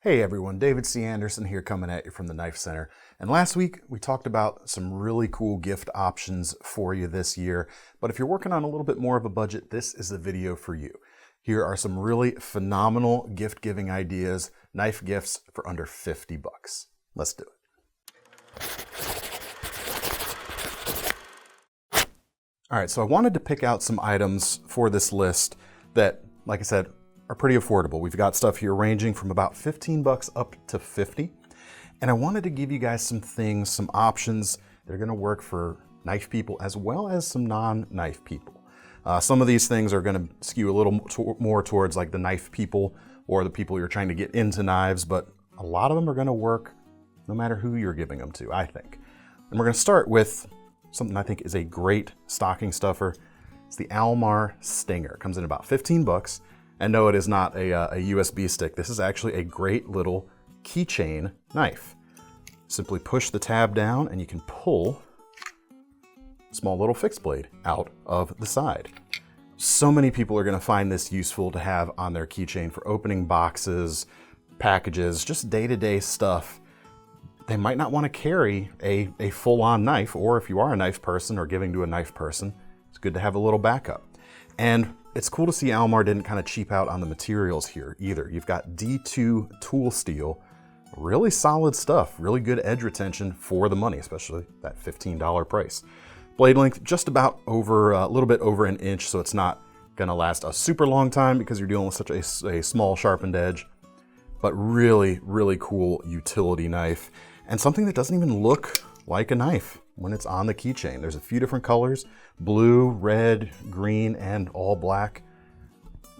Hey everyone, David C. Anderson here coming at you from the KnifeCenter. And last week we talked about some really cool gift options for you this year. But if you're working on a little bit more of a budget, this is the video for you. Here are some really phenomenal gift giving ideas, knife gifts for under 50 bucks. Let's do it. All right, so I wanted to pick out some items for this list that, like I said, are pretty affordable. We've got stuff here ranging from about 15 bucks up to 50. And I wanted to give you guys some things, some options that are gonna work for knife people as well as some non-knife people. Some of these things are gonna skew a little more towards like the knife people or the people you're trying to get into knives, but a lot of them are gonna work no matter who you're giving them to, I think. And we're gonna start with something I think is a great stocking stuffer. It's the Almar Stinger. It comes in about 15 bucks. And no, it is not a USB stick. This is actually a great little keychain knife. Simply push the tab down and you can pull a small little fixed blade out of the side. So many people are gonna find this useful to have on their keychain for opening boxes, packages, just day-to-day stuff. They might not wanna carry a full-on knife, or if you are a knife person or giving to a knife person, it's good to have a little backup. And it's cool to see Almar didn't kind of cheap out on the materials here either. You've got D2 tool steel, really solid stuff, really good edge retention for the money, especially that $15 price. Blade length just about over, a little bit over an inch, so it's not gonna last a super long time because you're dealing with such a small sharpened edge, but really, really cool utility knife and something that doesn't even look like a knife when it's on the keychain. There's a few different colors, blue, red, green, and all black.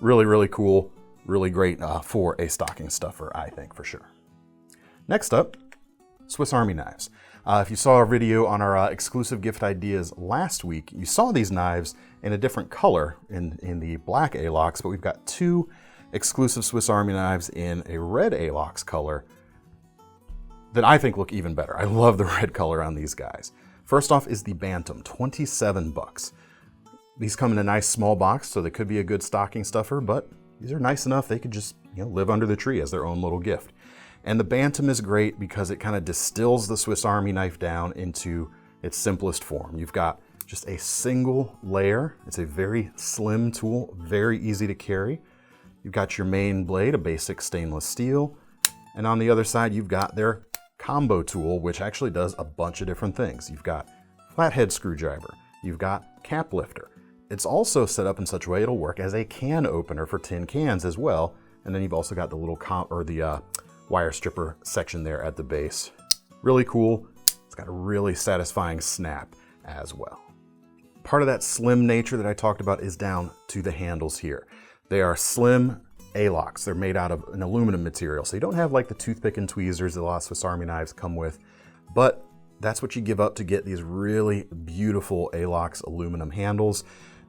Really, really cool, really great for a stocking stuffer, I think, for sure. Next up, Swiss Army knives. If you saw our video on our exclusive gift ideas last week, you saw these knives in a different color in the black A-locks, but we've got two exclusive Swiss Army knives in a red A-locks color that I think look even better. I love the red color on these guys. First off is the Bantam, 27 bucks. These come in a nice small box, so they could be a good stocking stuffer, but these are nice enough they could just live under the tree as their own little gift. And the Bantam is great because it kind of distills the Swiss Army knife down into its simplest form. You've got just a single layer. It's a very slim tool, very easy to carry. You've got your main blade, a basic stainless steel. And on the other side, you've got their combo tool, which actually does a bunch of different things. You've got flathead screwdriver, you've got cap lifter. It's also set up in such a way it'll work as a can opener for tin cans as well. And then you've also got the little wire stripper section there at the base. Really cool. It's got a really satisfying snap as well. Part of that slim nature that I talked about is down to the handles here. They are slim A-locks. They're made out of an aluminum material, so you don't have like the toothpick and tweezers that a lot of Swiss Army knives come with, but that's what you give up to get these really beautiful A-locks aluminum handles.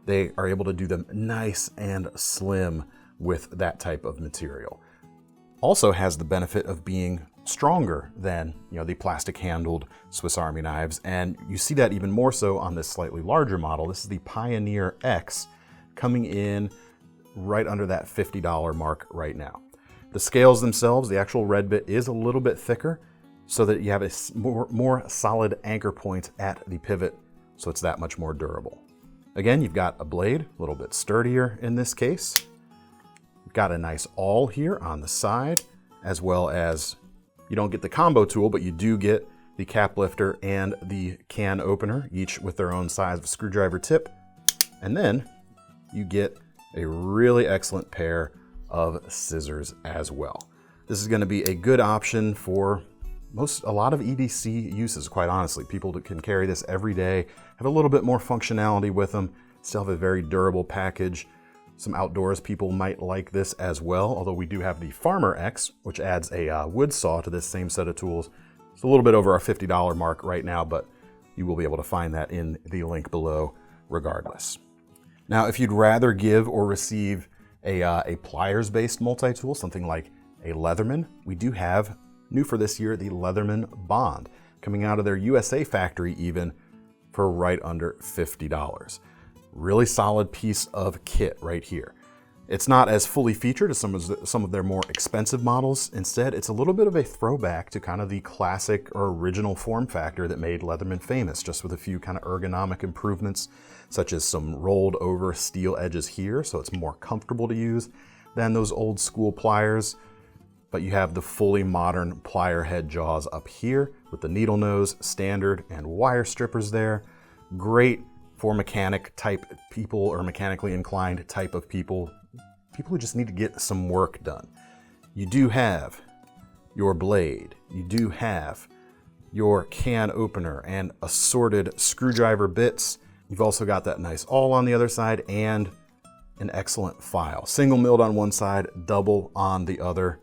They are able to do them nice and slim with that type of material. Also has the benefit of being stronger than the plastic handled Swiss Army knives, and you see that even more so on this slightly larger model. This is the Pioneer X, coming in right under that $50 mark right now. The scales themselves, the actual red bit is a little bit thicker so that you have a more solid anchor point at the pivot, so it's that much more durable. Again, you've got a blade, a little bit sturdier in this case. You've got a nice awl here on the side, as well as, you don't get the combo tool, but you do get the cap lifter and the can opener, each with their own size of screwdriver tip. And then you get a really excellent pair of scissors as well. This is going to be a good option for a lot of EDC uses, quite honestly. People that can carry this every day, have a little bit more functionality with them, still have a very durable package. Some outdoors people might like this as well, although we do have the Farmer X, which adds a wood saw to this same set of tools. It's a little bit over our $50 mark right now, but you will be able to find that in the link below regardless. Now, if you'd rather give or receive a pliers-based multi-tool, something like a Leatherman, we do have, new for this year, the Leatherman Bond, coming out of their USA factory even for right under $50. Really solid piece of kit right here. It's not as fully featured as some of their more expensive models. Instead, it's a little bit of a throwback to kind of the classic or original form factor that made Leatherman famous, just with a few kind of ergonomic improvements, such as some rolled over steel edges here, so it's more comfortable to use than those old school pliers. But you have the fully modern plier head jaws up here with the needle nose, standard, and wire strippers there. Great for mechanic type people or mechanically inclined type of people who just need to get some work done. You do have your blade, you do have your can opener and assorted screwdriver bits. You've also got that nice awl on the other side and an excellent file. Single milled on one side, double on the other.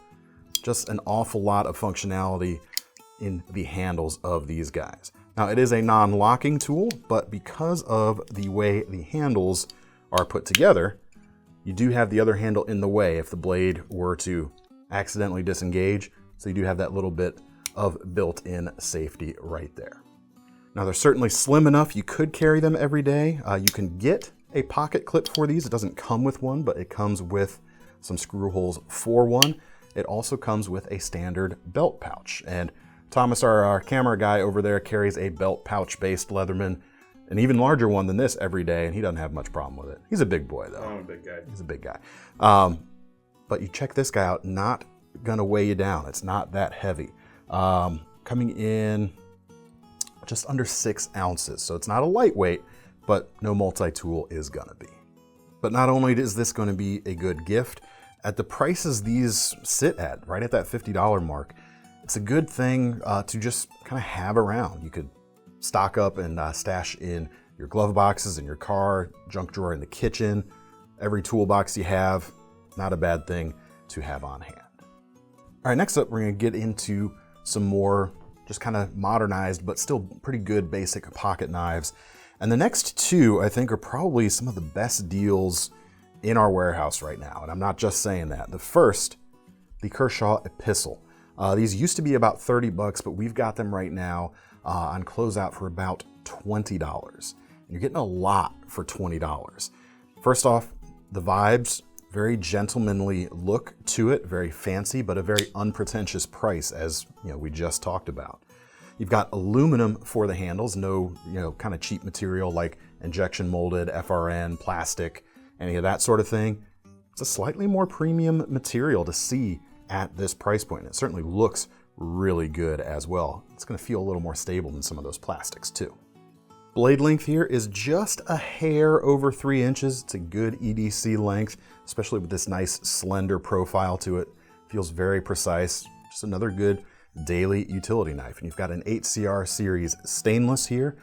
Just an awful lot of functionality in the handles of these guys. Now it is a non-locking tool, but because of the way the handles are put together, you do have the other handle in the way if the blade were to accidentally disengage. So you do have that little bit of built-in safety right there. Now they're certainly slim enough you could carry them every day. You can get a pocket clip for these. It doesn't come with one, but it comes with some screw holes for one. It also comes with a standard belt pouch. And Thomas, our camera guy over there, carries a belt pouch based Leatherman, an even larger one than this every day, and he doesn't have much problem with it. He's a big boy though. I'm a big guy. He's a big guy. But you check this guy out, not gonna weigh you down. It's not that heavy. Coming in just under 6 ounces. So it's not a lightweight, but no multi-tool is gonna be. But not only is this gonna be a good gift, at the prices these sit at, right at that $50 mark, it's a good thing to just kind of have around. You could stock up and stash in your glove boxes in your car, junk drawer in the kitchen, every toolbox you have, not a bad thing to have on hand. All right, next up, we're gonna get into some more just kind of modernized, but still pretty good basic pocket knives. And the next two, I think, are probably some of the best deals in our warehouse right now. And I'm not just saying that. The first, the Kershaw Epistle. These used to be about 30 bucks, but we've got them right now on closeout for about $20. You're getting a lot for $20. First off, the vibes, very gentlemanly look to it, very fancy, but a very unpretentious price, as we just talked about. You've got aluminum for the handles, no kind of cheap material like injection molded, FRN, plastic, any of that sort of thing. It's a slightly more premium material to see at this price point. It certainly looks really good as well. It's going to feel a little more stable than some of those plastics too. Blade length here is just a hair over 3 inches. It's a good EDC length, especially with this nice slender profile to it. Feels very precise. Just another good daily utility knife. And you've got an 8CR series stainless here.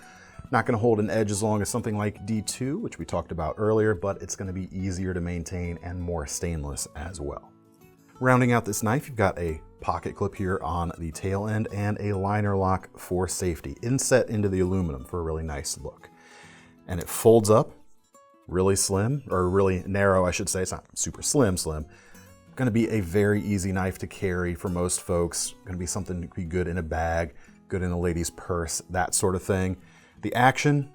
Not going to hold an edge as long as something like D2, which we talked about earlier, but it's going to be easier to maintain and more stainless as well. Rounding out this knife, you've got a pocket clip here on the tail end and a liner lock for safety, inset into the aluminum for a really nice look. And it folds up really slim, or really narrow, I should say. It's not super slim. Going to be a very easy knife to carry for most folks. Going to be something to be good in a bag, good in a lady's purse, that sort of thing. The action,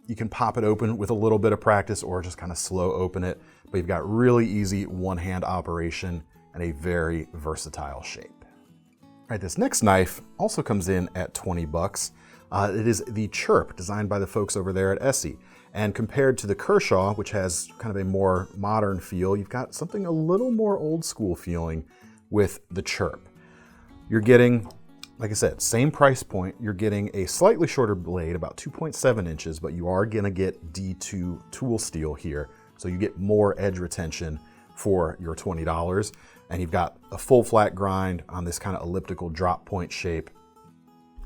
you can pop it open with a little bit of practice or just kind of slow open it, but you've got really easy one-hand operation and a very versatile shape. All right, this next knife also comes in at 20 bucks. It is the Chirp, designed by the folks over there at ESEE. And compared to the Kershaw, which has kind of a more modern feel, you've got something a little more old school feeling with the Chirp. You're getting, like I said, same price point. You're getting a slightly shorter blade, about 2.7 inches, but you are gonna get D2 tool steel here. So you get more edge retention for your $20. And you've got a full flat grind on this kind of elliptical drop point shape.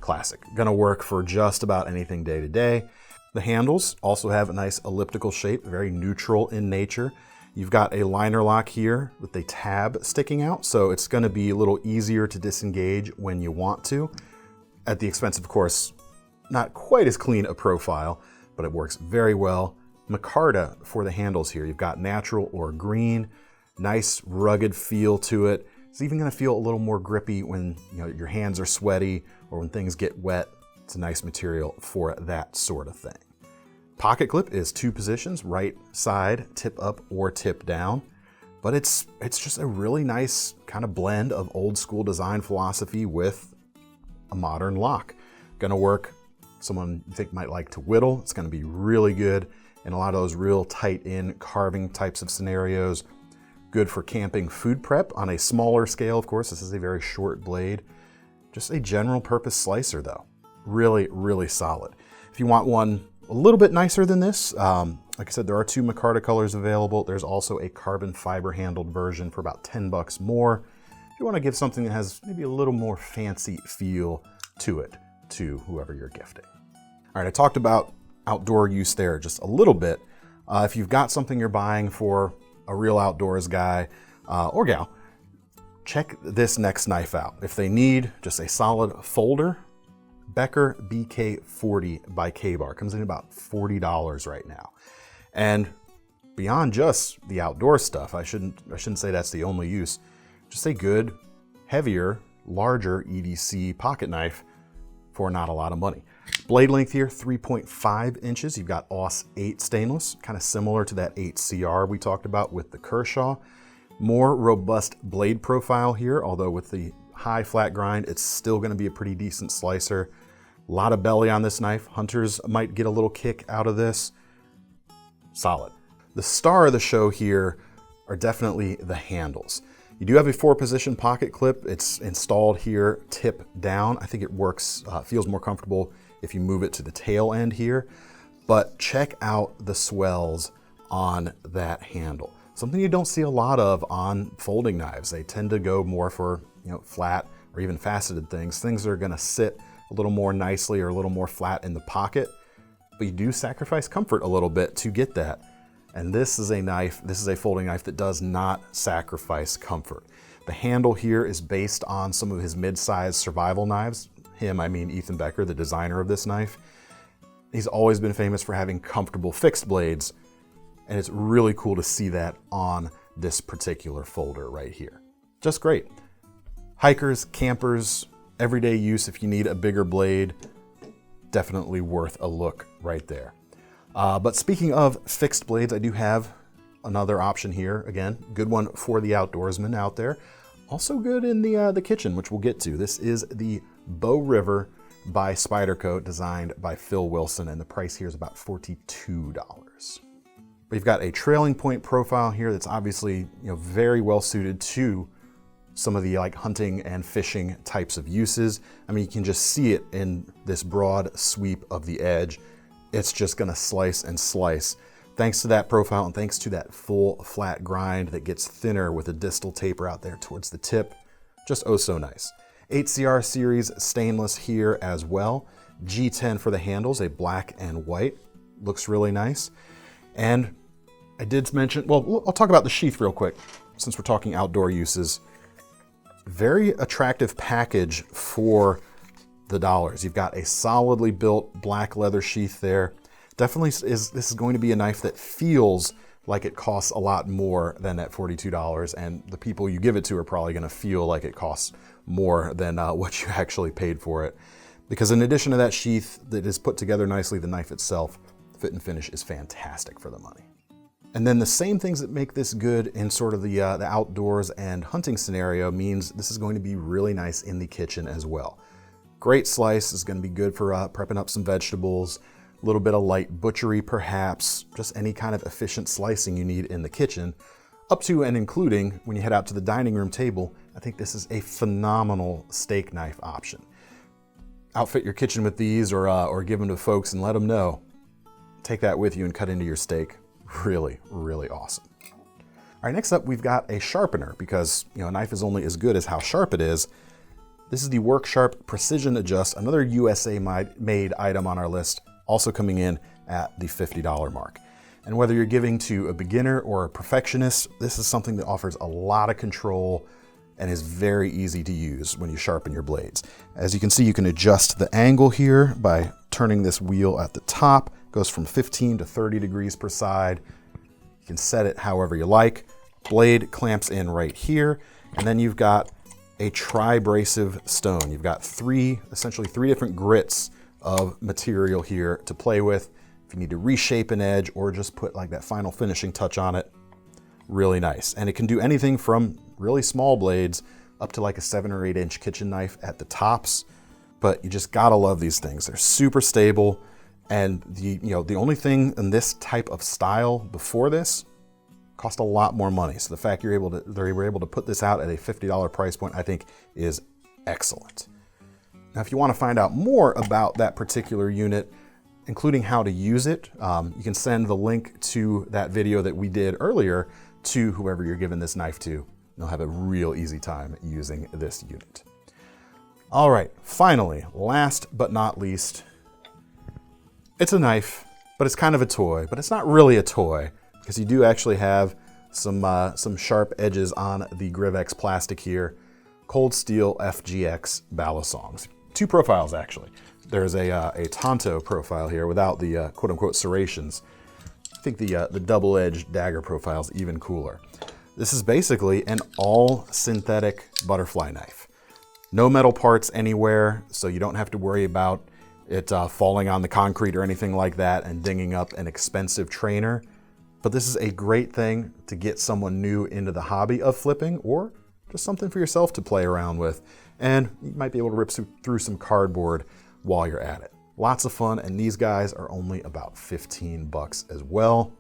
Classic. Gonna work for just about anything day to day. The handles also have a nice elliptical shape, very neutral in nature. You've got a liner lock here with a tab sticking out, so it's gonna be a little easier to disengage when you want to. At the expense, of course, not quite as clean a profile, but it works very well. Micarta for the handles here. You've got natural or green, nice rugged feel to it. It's even gonna feel a little more grippy when your hands are sweaty or when things get wet. It's a nice material for that sort of thing. Pocket clip is 2 positions, right side, tip up or tip down. But it's just a really nice kind of blend of old school design philosophy with a modern lock. Gonna work, someone you think might like to whittle. It's gonna be really good in a lot of those real tight in carving types of scenarios. Good for camping food prep on a smaller scale, of course. This is a very short blade. Just a general purpose slicer though. Really, really solid. If you want one a little bit nicer than this, like I said, there are 2 micarta colors available. There's also a carbon fiber handled version for about 10 bucks more. If you want to give something that has maybe a little more fancy feel to it, to whoever you're gifting. All right, I talked about outdoor use there just a little bit. If you've got something you're buying for a real outdoors guy or gal, check this next knife out. If they need just a solid folder, Becker BK40 by K-Bar comes in about $40 right now. And beyond just the outdoor stuff, I shouldn't say that's the only use. Just a good, heavier, larger EDC pocket knife for not a lot of money. Blade length here, 3.5 inches. You've got AUS 8 stainless, kind of similar to that 8CR we talked about with the Kershaw. More robust blade profile here, although with the high flat grind, it's still going to be a pretty decent slicer. A lot of belly on this knife. Hunters might get a little kick out of this. Solid. The star of the show here are definitely the handles. You do have a 4-position pocket clip. It's installed here, tip down. I think it works, feels more comfortable if you move it to the tail end here. But check out the swells on that handle. Something you don't see a lot of on folding knives. They tend to go more for, flat or even faceted things. Things that are gonna sit a little more nicely or a little more flat in the pocket, but you do sacrifice comfort a little bit to get that. And this is a folding knife that does not sacrifice comfort. The handle here is based on some of his mid-sized survival knives. Him, I mean Ethan Becker, the designer of this knife. He's always been famous for having comfortable fixed blades, and it's really cool to see that on this particular folder right here. Just great. Hikers, campers, everyday use if you need a bigger blade, definitely worth a look right there. But speaking of fixed blades, I do have another option here. Again, good one for the outdoorsman out there. Also good in the kitchen, which we'll get to. This is the Bow River by Spyderco, designed by Phil Wilson, and the price here is about $42. We've got a trailing point profile here that's obviously very well suited to some of the hunting and fishing types of uses. I mean, you can just see it in this broad sweep of the edge. It's just gonna slice and slice. Thanks to that profile and thanks to that full flat grind that gets thinner with a distal taper out there towards the tip, just oh so nice. 8CR series stainless here as well. G10 for the handles, a black and white. Looks really nice. And I did mention, well, I'll talk about the sheath real quick since we're talking outdoor uses. Very attractive package for the dollars. You've got a solidly built black leather sheath there. Definitely this is going to be a knife that feels like it costs a lot more than that $42, and the people you give it to are probably going to feel like it costs more than what you actually paid for it. Because in addition to that sheath that is put together nicely, the knife itself, fit and finish is fantastic for the money. And then the same things that make this good in sort of the outdoors and hunting scenario means this is going to be really nice in the kitchen as well. Great slice, is going to be good for prepping up some vegetables, a little bit of light butchery perhaps, just any kind of efficient slicing you need in the kitchen, up to and including when you head out to the dining room table. I think this is a phenomenal steak knife option. Outfit your kitchen with these or give them to folks and let them know. Take that with you and cut into your steak. Really, really awesome. All right, next up we've got a sharpener, because a knife is only as good as how sharp it is. This is the Work Sharp Precision Adjust, another USA made item on our list, also coming in at the $50 mark. And whether you're giving to a beginner or a perfectionist, this is something that offers a lot of control and is very easy to use when you sharpen your blades. As you can see, you can adjust the angle here by turning this wheel at the top. It goes from 15 to 30 degrees per side. You can set it however you like. Blade clamps in right here, and then you've got a tri-abrasive stone. You've got essentially three different grits of material here to play with. if you need to reshape an edge or just put like that final finishing touch on it, really nice. And it can do anything from really small blades up to like a 7 or 8 inch kitchen knife at the tops. But you just gotta love these things. They're super stable. And the only thing in this type of style before this cost a lot more money. So the fact they were able to put this out at a $50 price point, I think is excellent. Now, if you want to find out more about that particular unit, including how to use it, you can send the link to that video that we did earlier to whoever you're giving this knife to. They'll have a real easy time using this unit. All right, finally, last but not least, it's a knife, but it's kind of a toy, but it's not really a toy because you do actually have some sharp edges on the Grivex plastic here. Cold Steel FGX Balisongs. 2 profiles actually. There's a Tonto profile here without the quote-unquote serrations. I think the double-edged dagger profile is even cooler. This is basically an all synthetic butterfly knife. No metal parts anywhere, so you don't have to worry about it falling on the concrete or anything like that and dinging up an expensive trainer. But this is a great thing to get someone new into the hobby of flipping, or just something for yourself to play around with. And you might be able to rip through some cardboard while you're at it. Lots of fun, and these guys are only about 15 bucks as well.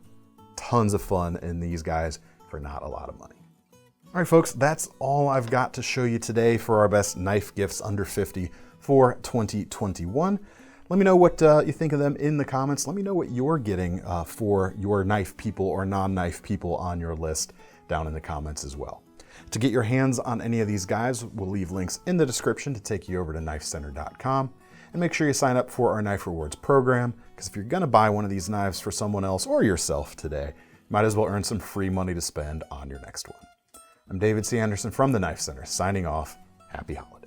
Tons of fun in these guys for not a lot of money. All right, folks, that's all I've got to show you today for our best knife gifts under 50 for 2021. Let me know what you think of them in the comments. Let me know what you're getting for your knife people or non-knife people on your list down in the comments as well. To get your hands on any of these guys, we'll leave links in the description to take you over to KnifeCenter.com. And make sure you sign up for our Knife Rewards program, because if you're gonna buy one of these knives for someone else or yourself today, you might as well earn some free money to spend on your next one. I'm David C. Anderson from the Knife Center, signing off. Happy holidays.